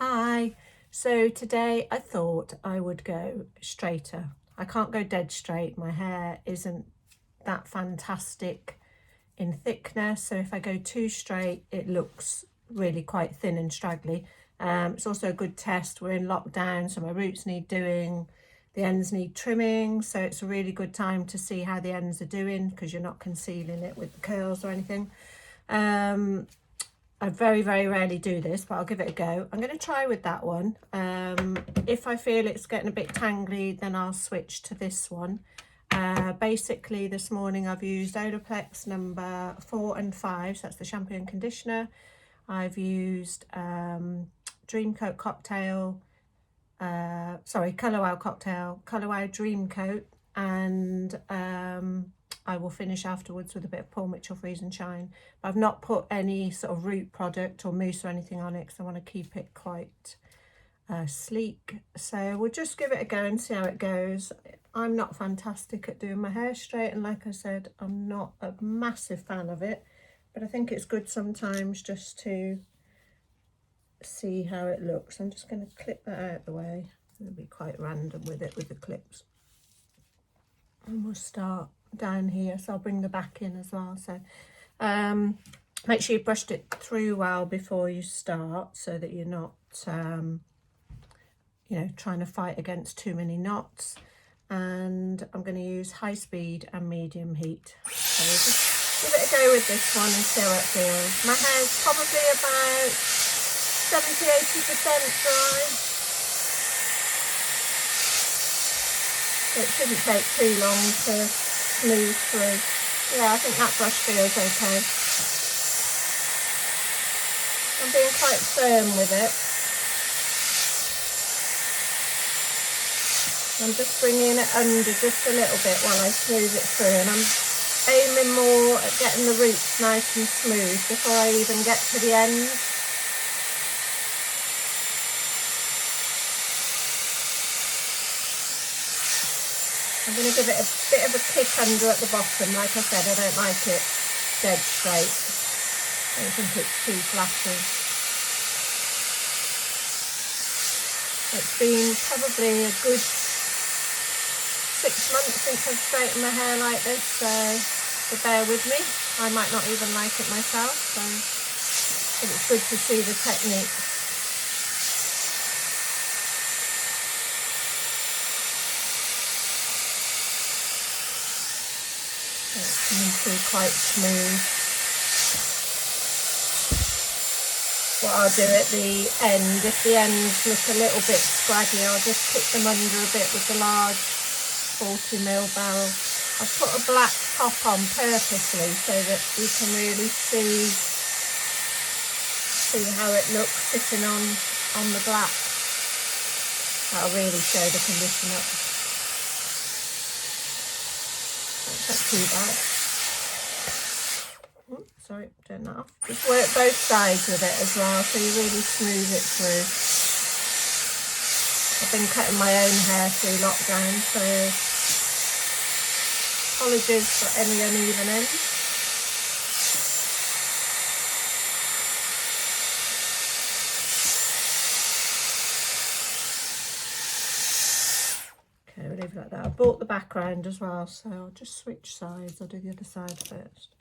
Hi, so today I thought I would go straighter. I can't go dead straight, my hair isn't that fantastic in thickness, so if I go too straight it looks really quite thin and straggly. It's also a good test, we're in lockdown so my roots need doing, the ends need trimming, so it's a really good time to see how the ends are doing because you're not concealing it with the curls or anything. I very rarely do this, but I'll give it a go. I'm going to try with that one. If I feel it's getting a bit tangly, then I'll switch to this one. Basically, this morning I've used Olaplex number 4 and 5, so that's the shampoo and conditioner. I've used Dream Coat Cocktail, Colour Wow Cocktail, Colour Wow Dream Coat, and I will finish afterwards with a bit of Paul Mitchell Freeze and Shine. But I've not put any sort of root product or mousse or anything on it because I want to keep it quite sleek. So we'll just give it a go and see how it goes. I'm not fantastic at doing my hair straight, and like I said, I'm not a massive fan of it, but I think it's good sometimes just to see how it looks. I'm just going to clip that out of the way. I'm going to be quite random with it with the clips. And we'll start down here, so I'll bring the back in as well. So make sure you brushed it through well before you start, so that you're not you know, trying to fight against too many knots. And I'm going to use high speed and medium heat, so just give it a go with this one and see how it feels. My hair's probably about 70–80% dry. It shouldn't take too long to smooth through. Yeah, I think that brush feels okay. I'm being quite firm with it. I'm just bringing it under just a little bit while I smooth it through, and I'm aiming more at getting the roots nice and smooth before I even get to the end. I'm going to give it a bit of a kick under at the bottom. Like I said, I don't like it dead straight. I don't think it's too flashy. It's been probably a good 6 months since I've straightened my hair like this, so bear with me. I might not even like it myself, but it's good to see the technique. It's coming through quite smooth. What I'll do at the end, if the ends look a little bit scraggy, I'll just kick them under a bit with the large 40mm barrel. I've put a black top on purposely so that you can really see how it looks sitting on the black. That'll really show the condition up. That's not too bad. Oops, sorry, turn that off. Just work both sides with it as well, so you really smooth it through. I've been cutting my own hair through lockdown, so apologies for any uneven ends. Okay, we'll leave it like that. I bought the background as well, so I'll just switch sides. I'll do the other side first.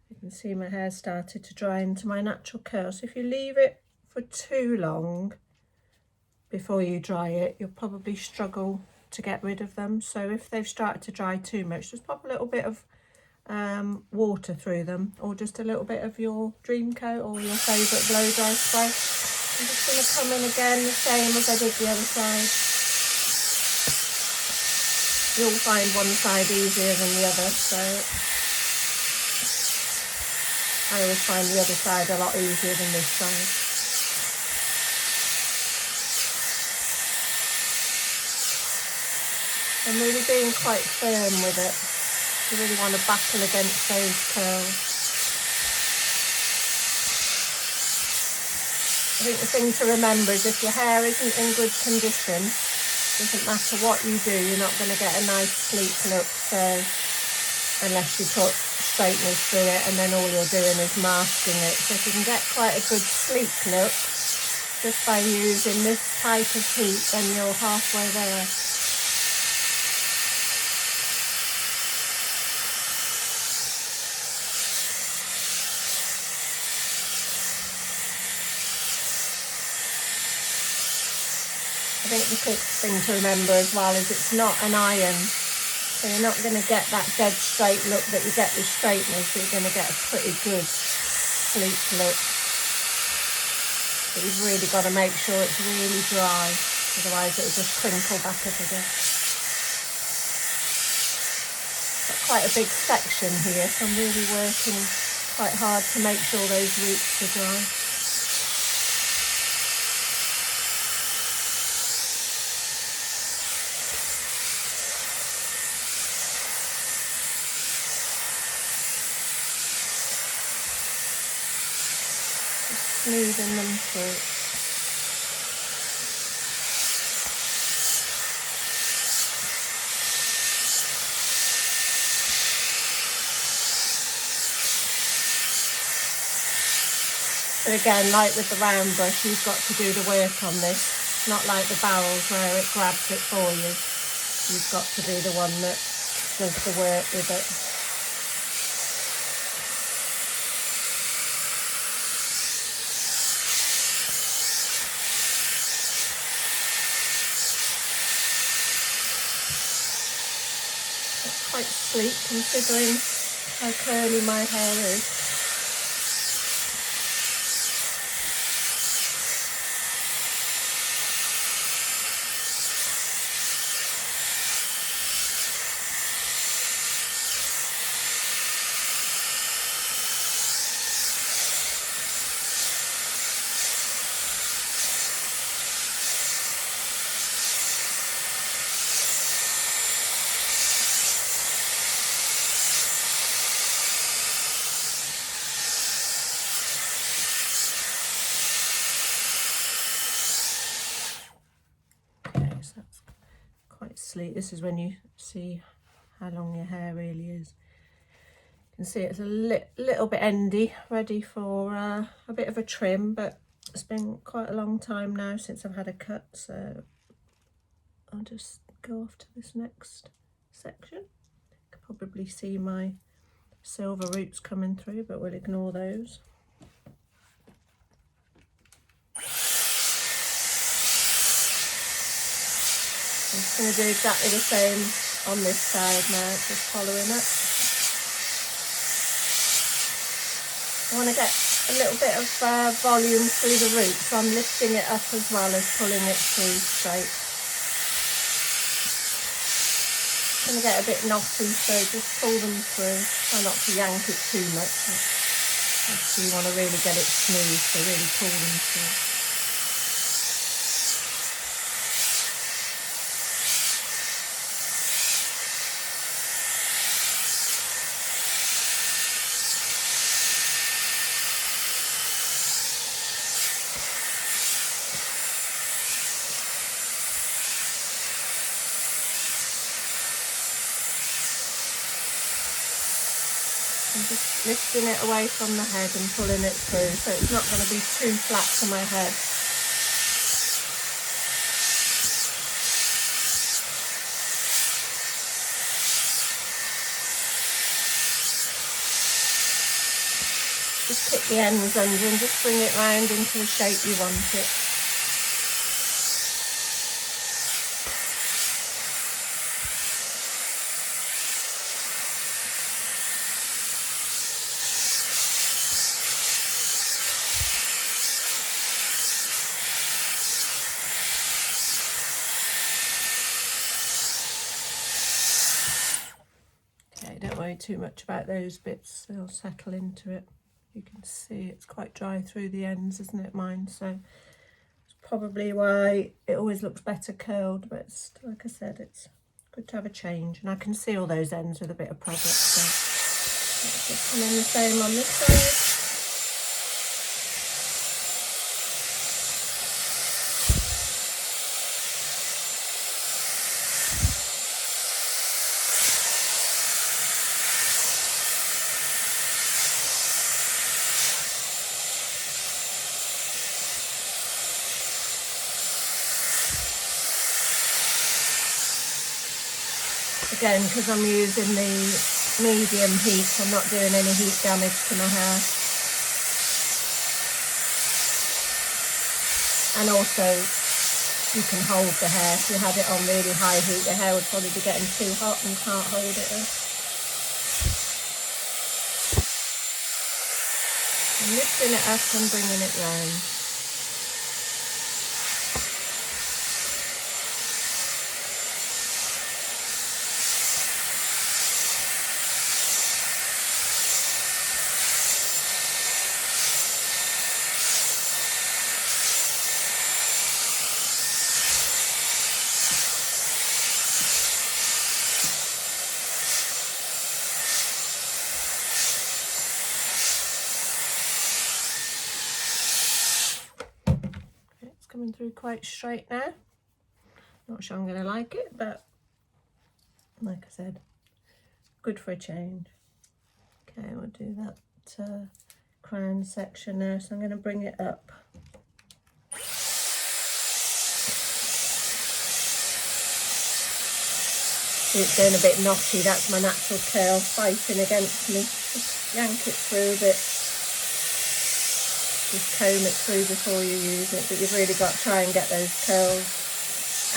You can see my hair started to dry into my natural curl. So if you leave it for too long before you dry it, you'll probably struggle to get rid of them. So if they've started to dry too much, just pop a little bit of water through them, or just a little bit of your Dream Coat or your favourite blow dry spray. I'm just going to come in again the same as I did the other side. You'll find one side easier than the other, so I always find the other side a lot easier than this side. I'm really being quite firm with it. You really want to battle against those curls. I think the thing to remember is if your hair isn't in good condition, it doesn't matter what you do, you're not going to get a nice sleek look. So unless you put straighteners through it, and then all you're doing is masking it. So if you can get quite a good sleek look just by using this type of heat, then you're halfway there. I think the thing to remember as well is it's not an iron, so you're not going to get that dead straight look that you get with straighteners. So you're going to get a pretty good sleek look. But you've really got to make sure it's really dry, otherwise it'll just crinkle back up again. Got quite a big section here, so I'm really working quite hard to make sure those roots are dry. Smoothing them through. But again, like with the round brush, you've got to do the work on this. It's not like the barrels where it grabs it for you. You've got to be the one that does the work with it. Quite sleek considering how curly my hair is. So that's quite sleek. This is when you see how long your hair really is. You can see it's a little bit endy, ready for a bit of a trim, but it's been quite a long time now since I've had a cut, so I'll just go off to this next section. You can probably see my silver roots coming through, but we'll ignore those. I'm just going to do exactly the same on this side now, just following it. I want to get a little bit of volume through the roots, so I'm lifting it up as well as pulling it through straight. It's going to get a bit knotty, so just pull them through. Try not to yank it too much. Actually, you want to really get it smooth, so really pull them through. I'm just lifting it away from the head and pulling it through, so it's not going to be too flat to my head. Just pick the ends under and just bring it round into the shape you want it. Don't worry too much about those bits, they'll settle into it. You can see it's quite dry through the ends, isn't it, mine? So it's probably why it always looks better curled, but it's, like I said, it's good to have a change. And I can seal those ends with a bit of product, so let's just come in the same on this side. Again, because I'm using the medium heat, I'm not doing any heat damage to my hair. And also, you can hold the hair. If you had it on really high heat, the hair would probably be getting too hot and can't hold it in. I'm lifting it up and bringing it round. Coming through quite straight now. Not sure I'm going to like it, but like I said, good for a change. Okay, we'll do that crown section now, so I'm going to bring it up. See, it's going a bit knotty. That's my natural curl fighting against me. Just yank it through a bit. Just comb it through before you use it, but you've really got to try and get those curls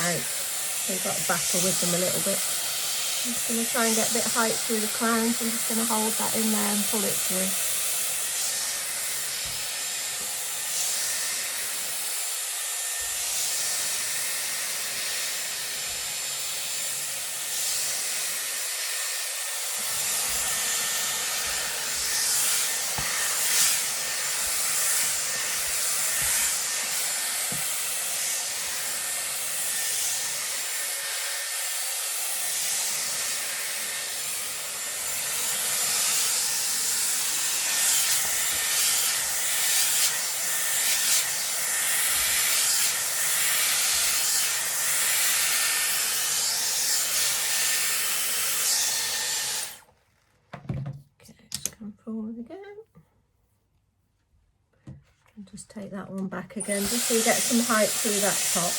out. So you've got to battle with them a little bit. I'm just going to try and get a bit of height through the crown, so I'm just going to hold that in there and pull it through. Forward again, and just take that one back again, just so you get some height through that top.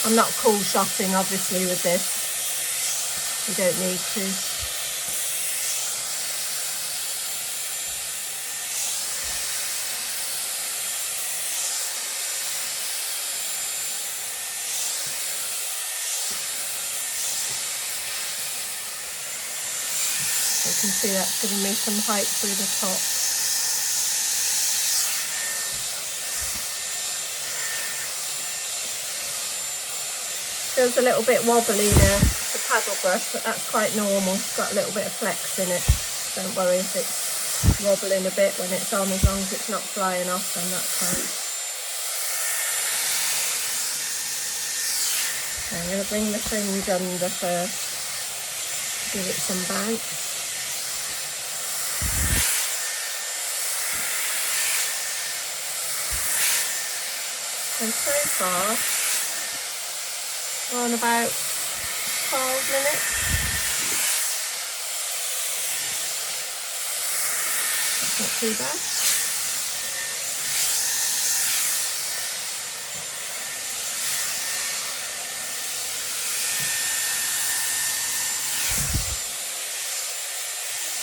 I'm not cool shotting obviously with this, you don't need to. You can see that's giving me some height through the top. Feels a little bit wobbly now, the paddle brush, but that's quite normal. It's got a little bit of flex in it. Don't worry if it's wobbling a bit when it's on, as long as it's not flying off, then that's fine. Okay, I'm going to bring the fringe under first, give it some bounce. So far, we're on about 12 minutes. That's not too bad.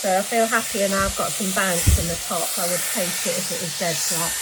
So I feel happier now. I've got some bounce in the top. I would hate it if it was dead flat.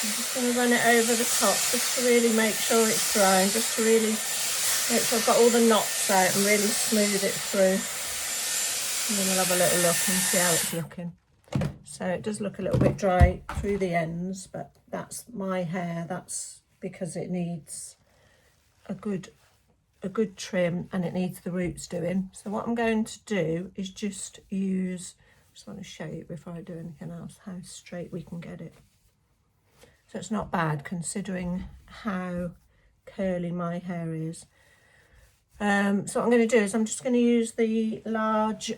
I'm just going to run it over the top just to really make sure it's dry, and just to really make sure I've got all the knots out and really smooth it through. And then we'll have a little look and see how it's looking. So it does look a little bit dry through the ends, but that's my hair. That's because it needs a good trim and it needs the roots doing. So what I'm going to do is just want to show you before I do anything else how straight we can get it. So it's not bad considering how curly my hair is. So what I'm going to do is I'm just going to use the large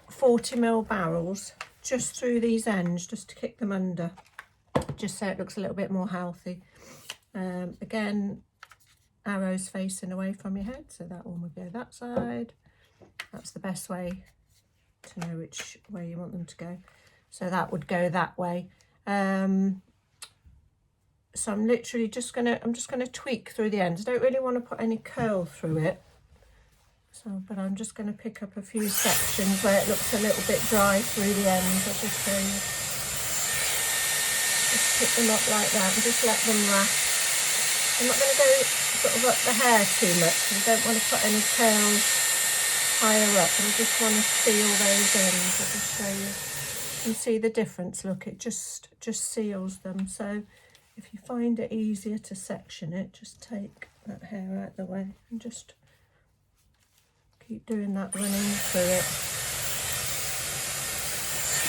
40mm barrels just through these ends, just to kick them under, just so it looks a little bit more healthy. Again, arrows facing away from your head, so that one would go that side. That's the best way to know which way you want them to go. So that would go that way. So I'm literally just gonna tweak through the ends. I don't really want to put any curl through it. So, but I'm just going to pick up a few sections where it looks a little bit dry through the ends. I'll just show you. Just pick them up like that and just let them wrap. I'm not going to go sort of up the hair too much. I don't want to put any curls higher up. I just want to seal those ends. I'll just show you. You can see the difference. Look, it just seals them. So if you find it easier to section it, just take that hair out of the way and just keep doing that, running through it.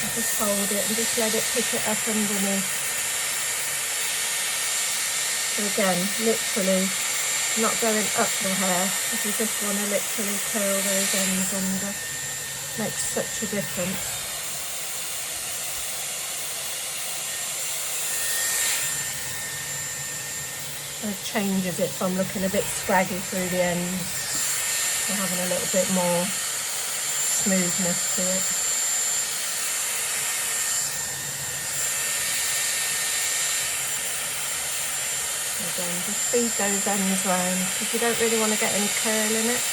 And just hold it and just let it pick it up underneath. So again, literally not going up the hair, if you just want to literally curl those ends under. Makes such a difference. It changes it from looking a bit scraggy through the ends to having a little bit more smoothness to it. Again, just feed those ends round because you don't really want to get any curl in it.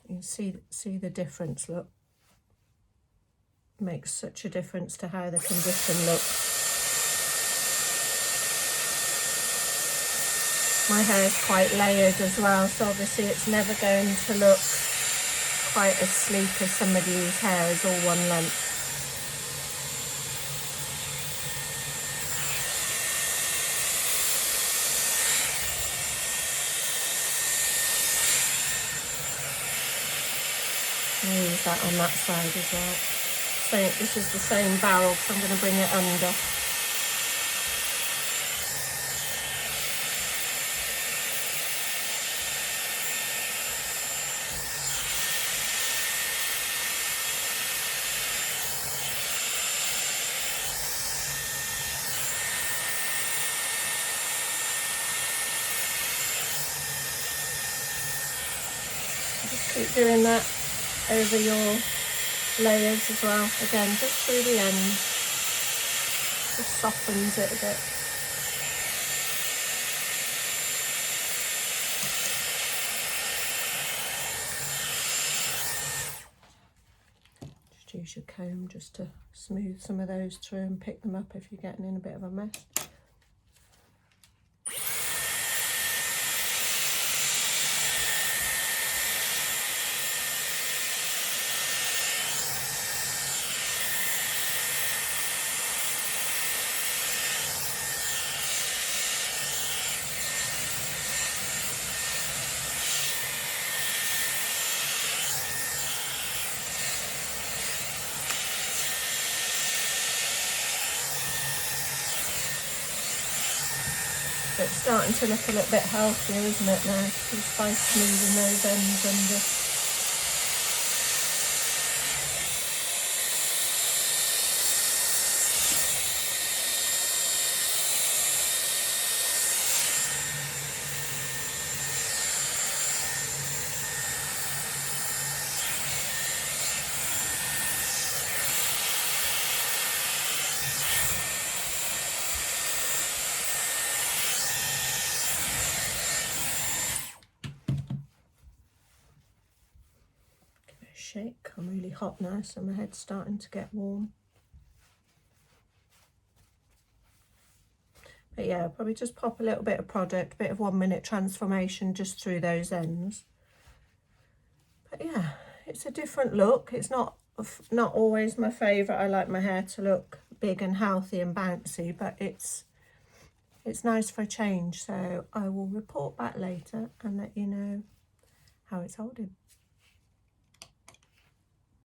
You can see the difference, look. Makes such a difference to how the condition looks. My hair is quite layered as well, so obviously it's never going to look quite as sleek as somebody whose hair is all one length. I'll use that on that side as well. So this is the same barrel, so I'm going to bring it under. Just keep doing that over your layers as well. Again, just through the end. Just softens it a bit. Just use your comb just to smooth some of those through and pick them up if you're getting in a bit of a mess. It's starting to look a little bit healthier, isn't it now? Just by smoothing those ends under. Shake. I'm really hot now, so my head's starting to get warm. But yeah, probably just pop a little bit of product, a bit of 1 minute transformation just through those ends. But yeah, it's a different look. It's not not always my favourite. I like my hair to look big and healthy and bouncy, but it's nice for a change. So I will report back later and let you know how it's holding.